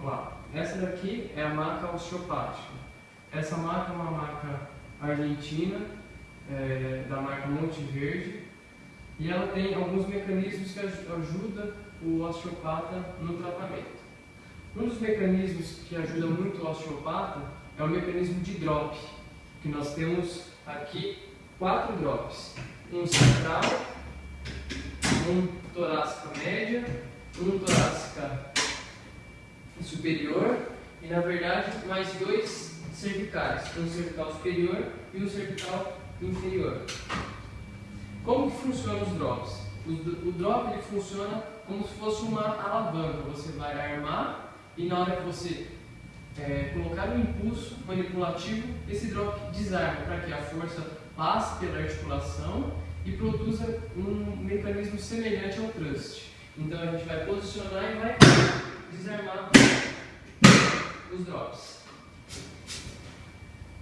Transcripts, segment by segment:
quatro. Essa daqui é a maca osteopática. Essa maca é uma maca argentina, da marca Monte Verde, e ela tem alguns mecanismos que ajudam o osteopata no tratamento. Um dos mecanismos que ajuda muito o osteopata é o mecanismo de drop, que nós temos aqui 4 drops. Um central, um torácica média, um torácica superior e, na verdade, mais 2 cervicais, um cervical superior e um cervical inferior. Como que funcionam os drops? O drop ele funciona como se fosse uma alavanca. Você vai armar e na hora que você colocar um impulso manipulativo, esse drop desarma para que a força passe pela articulação e produza um mecanismo semelhante ao thrust. Então a gente vai posicionar e vai desarmar os drops.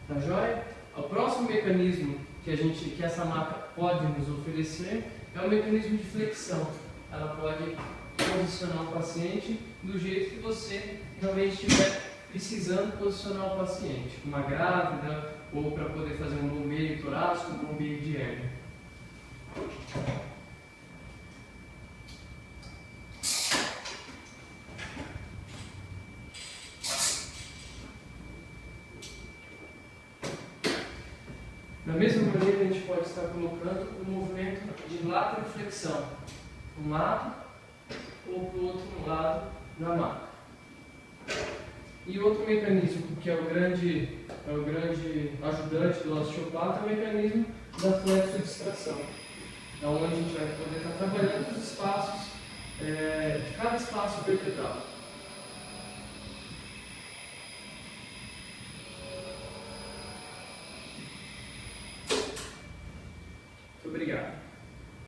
Tá joia? O próximo mecanismo que essa maca pode nos oferecer é o mecanismo de flexão. Ela pode posicionar o paciente do jeito que você realmente estiver precisando posicionar o paciente, uma grávida ou para poder fazer um bombeio torácico, um bombeio de hérnia. Da mesma maneira, a gente pode estar colocando o movimento de lateroflexão, um lado ou para o outro lado da maca. E outro mecanismo que é o grande ajudante do osteopata é o mecanismo da flexodistração. É onde a gente vai poder estar trabalhando os espaços, cada espaço vertebral. Muito obrigado.